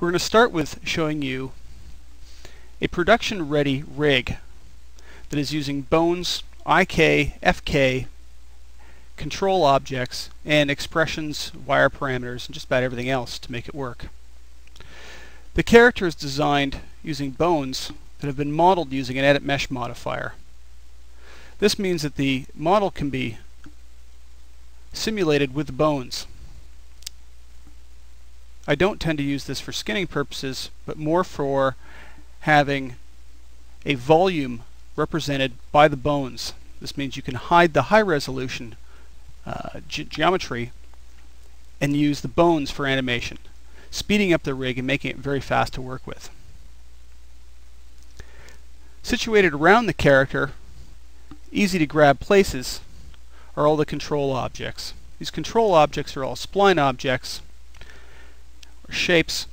We're going to start with showing you a production-ready rig that is using bones, IK, FK, control objects, and expressions, wire parameters, and just about everything else to make it work. The character is designed using bones that have been modeled using an edit mesh modifier. This means that the model can be simulated with the bones. I don't tend to use this for skinning purposes, but more for having a volume represented by the bones. This means you can hide the high resolution geometry and use the bones for animation, speeding up the rig and making it very fast to work with. Situated around the character, easy to grab places, are all the control objects. These control objects are all spline objects or shapes.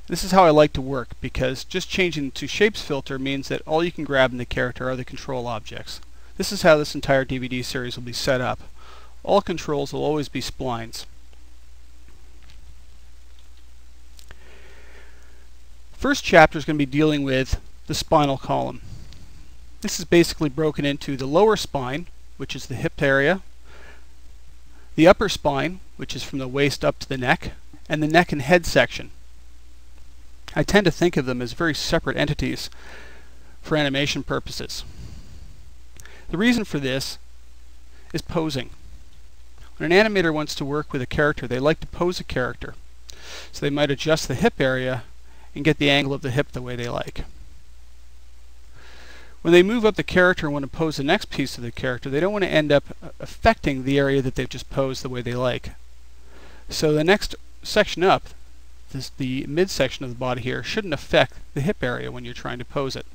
This is how I like to work, because just changing to shapes filter means that all you can grab in the character are the control objects. This is how this entire DVD series will be set up. All controls will always be splines. First chapter is going to be dealing with the spinal column. This is basically broken into the lower spine, which is the hip area, the upper spine, which is from the waist up to the neck, and the neck and head section. I tend to think of them as very separate entities for animation purposes. The reason for this is posing. When an animator wants to work with a character, they like to pose a character. So they might adjust the hip area and get the angle of the hip the way they like. When they move up the character and want to pose the next piece of the character, they don't want to end up affecting the area that they've just posed the way they like. So the next section up, the midsection of the body here, shouldn't affect the hip area when you're trying to pose it.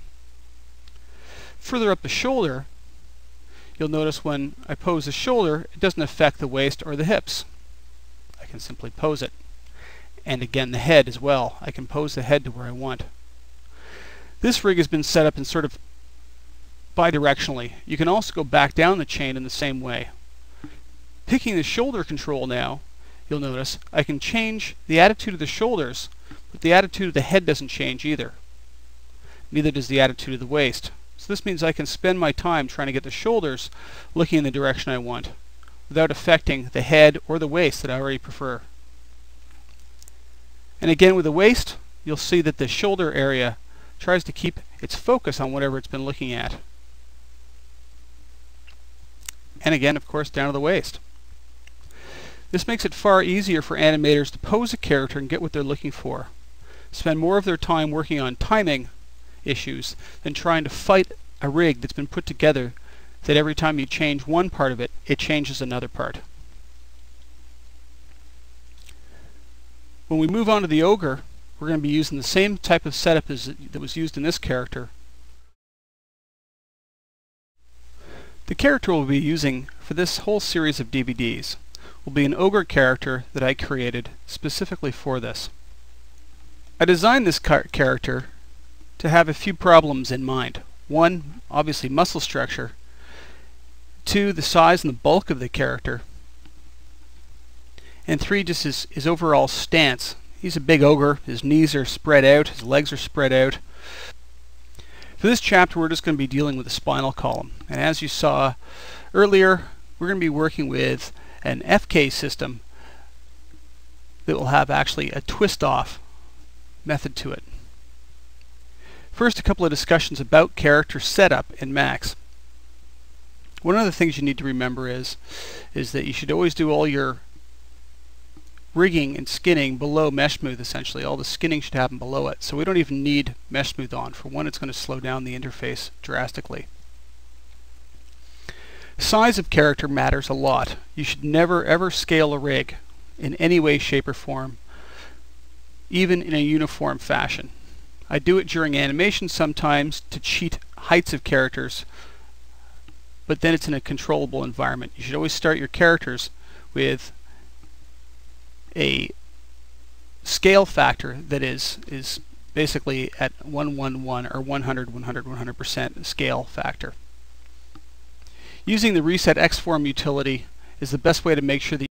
Further up the shoulder, you'll notice when I pose the shoulder, it doesn't affect the waist or the hips. I can simply pose it. And again, the head as well. I can pose the head to where I want. This rig has been set up in sort of bidirectionally. You can also go back down the chain in the same way. Picking the shoulder control now, you'll notice I can change the attitude of the shoulders, but the attitude of the head doesn't change either. Neither does the attitude of the waist. So this means I can spend my time trying to get the shoulders looking in the direction I want, without affecting the head or the waist that I already prefer. And again with the waist, you'll see that the shoulder area tries to keep its focus on whatever it's been looking at. And again, of course, down to the waist. This makes it far easier for animators to pose a character and get what they're looking for. Spend more of their time working on timing issues than trying to fight a rig that's been put together that every time you change one part of it, it changes another part. When we move on to the ogre, we're going to be using the same type of setup that was used in this character. The character we'll be using for this whole series of DVDs will be an ogre character that I created specifically for this. I designed this character to have a few problems in mind. One, obviously muscle structure. Two, the size and the bulk of the character. And three, just his overall stance. He's a big ogre, his knees are spread out, his legs are spread out. For this chapter we're just going to be dealing with the spinal column. And as you saw earlier, we're going to be working with an FK system that will have actually a twist-off method to it. First, a couple of discussions about character setup in Max. One of the things you need to remember is that you should always do all your rigging and skinning below mesh smooth. Essentially all the skinning should happen below it, so we don't even need mesh smooth on. For one, it's going to slow down the interface drastically. Size of character matters a lot. You should never ever scale a rig in any way, shape or form, even in a uniform fashion. I do it during animation sometimes to cheat heights of characters, but then it's in a controllable environment. You should always start your characters with a scale factor that is basically at 111 or 100% scale factor. Using the reset X form utility is the best way to make sure that